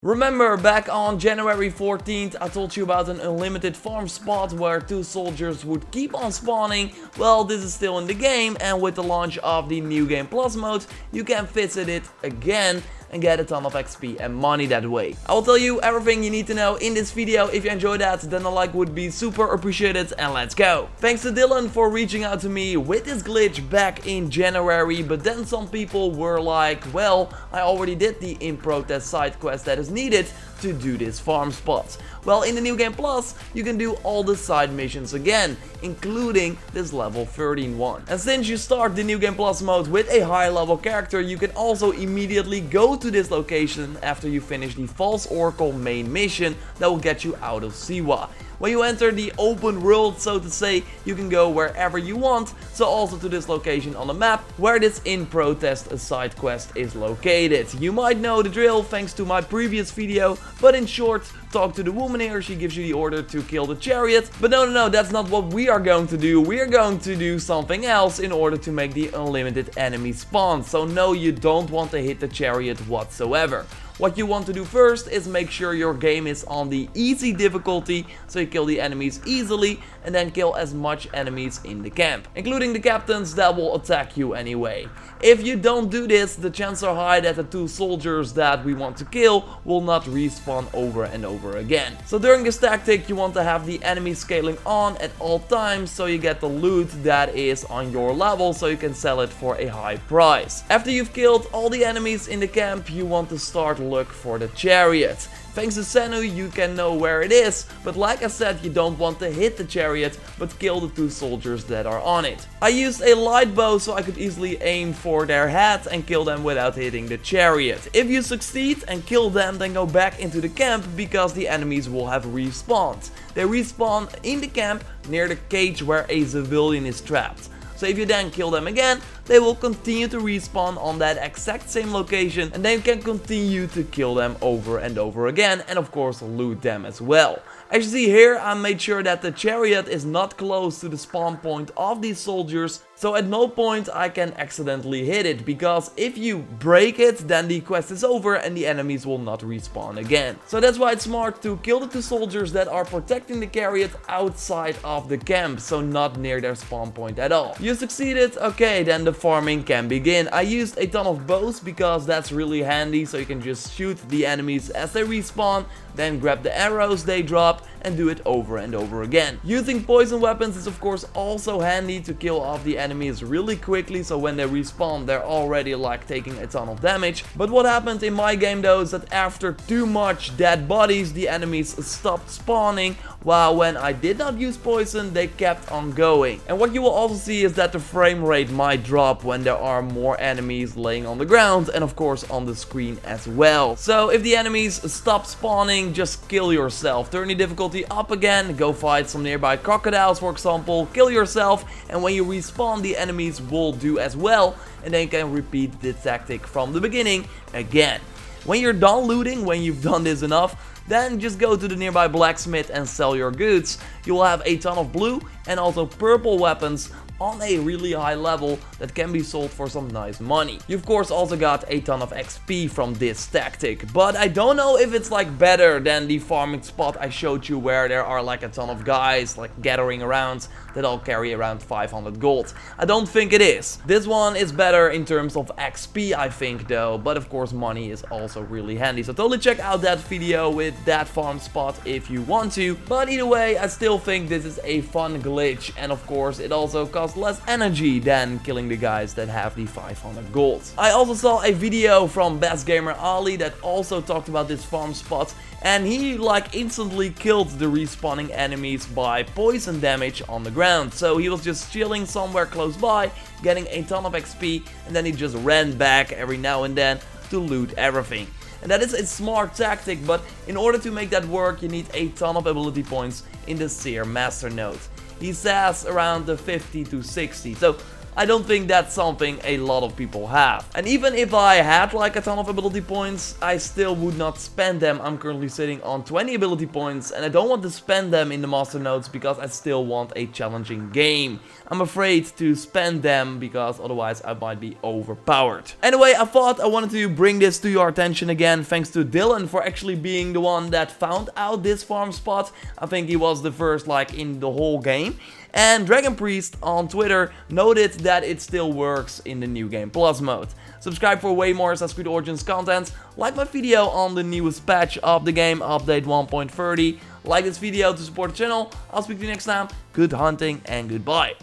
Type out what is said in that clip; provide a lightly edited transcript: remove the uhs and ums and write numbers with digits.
Remember, back on January 14th, I told you about an unlimited farm spot where 2 soldiers would keep on spawning. Well, this is still in the game, and with the launch of the New Game Plus mode, you can visit it again and get a ton of XP and money that way. I will tell you everything you need to know in this video. If you enjoyed that, then a like would be super appreciated, and let's go. Thanks to Dylan for reaching out to me with this glitch back in January, but then some people were like, well, I already did the in protest side quest that is needed to do this farm spot. Well, in the New Game Plus, you can do all the side missions again, including this level 13 one. And since you start the New Game Plus mode with a high level character, you can also immediately go to this location after you finish the False Oracle main mission that will get you out of Siwa. When you enter the open world, so to say, you can go wherever you want, so also to this location on the map where this in protest side quest is located. You might know the drill thanks to my previous video, but in short, talk to the woman here, she gives you the order to kill the chariot. But no, that's not what we are going to do. We are going to do something else in order to make the unlimited enemy spawn. So no, you don't want to hit the chariot whatsoever. What you want to do first is make sure your game is on the easy difficulty, so you kill the enemies easily and then kill as much enemies in the camp, including the captains that will attack you anyway. If you don't do this, the chances are high that the 2 soldiers that we want to kill will not respawn over and over again. So during this tactic, you want to have the enemy scaling on at all times, so you get the loot that is on your level, so you can sell it for a high price. After you've killed all the enemies in the camp, you want to start look for the chariot. Thanks to Senu, you can know where it is, but like I said, you don't want to hit the chariot, but kill the 2 soldiers that are on it. I used a light bow so I could easily aim for their head and kill them without hitting the chariot. If you succeed and kill them, then go back into the camp because the enemies will have respawned. They respawn in the camp near the cage where a civilian is trapped. So if you then kill them again, they will continue to respawn on that exact same location, and then you can continue to kill them over and over again, and of course loot them as well. As you see here, I made sure that the chariot is not close to the spawn point of these soldiers, so at no point I can accidentally hit it, because if you break it, then the quest is over and the enemies will not respawn again. So that's why it's smart to kill the 2 soldiers that are protecting the chariot outside of the camp, so not near their spawn point at all. You succeeded? Okay, then the farming can begin. I used a ton of bows because that's really handy, so you can just shoot the enemies as they respawn, then grab the arrows they drop and do it over and over again. Using poison weapons is of course also handy to kill off the enemies really quickly, so when they respawn they're already like taking a ton of damage. But what happened in my game though is that after too much dead bodies, the enemies stopped spawning, while when I did not use poison they kept on going. And what you will also see is that the frame rate might drop when there are more enemies laying on the ground, and of course on the screen as well. So if the enemies stop spawning, just kill yourself. Turn the difficulty up again, go fight some nearby crocodiles for example, kill yourself, and when you respawn the enemies will do as well, and then you can repeat the tactic from the beginning again. When you're done looting, when you've done this enough, then just go to the nearby blacksmith and sell your goods. You will have a ton of blue and also purple weapons on a really high level that can be sold for some nice money. You of course also got a ton of XP from this tactic, but I don't know if it's like better than the farming spot I showed you where there are like a ton of guys like gathering around that all carry around 500 gold. I don't think it is. This one is better in terms of XP I think though, but of course money is also really handy, so totally check out that video with that farm spot if you want to. But either way, I still think this is a fun glitch, and of course it also costs less energy than killing the guys that have the 500 gold. I also saw a video from Best Gamer Ali that also talked about this farm spot, and he like instantly killed the respawning enemies by poison damage on the ground. So he was just chilling somewhere close by, getting a ton of XP, and then he just ran back every now and then to loot everything. And that is a smart tactic, but in order to make that work you need a ton of ability points in the Seer Master node. He says around the 50 to 60. So I don't think that's something a lot of people have. And even if I had like a ton of ability points, I still would not spend them. I'm currently sitting on 20 ability points and I don't want to spend them in the master nodes because I still want a challenging game. I'm afraid to spend them because otherwise I might be overpowered. Anyway, I thought I wanted to bring this to your attention again. Thanks to Dylan for actually being the one that found out this farm spot. I think he was the first like in the whole game. And Dragon Priest on Twitter noted that it still works in the New Game Plus mode. Subscribe for way more Assassin's Creed Origins content. Like my video on the newest patch of the game, update 1.30. Like this video to support the channel. I'll speak to you next time. Good hunting and goodbye.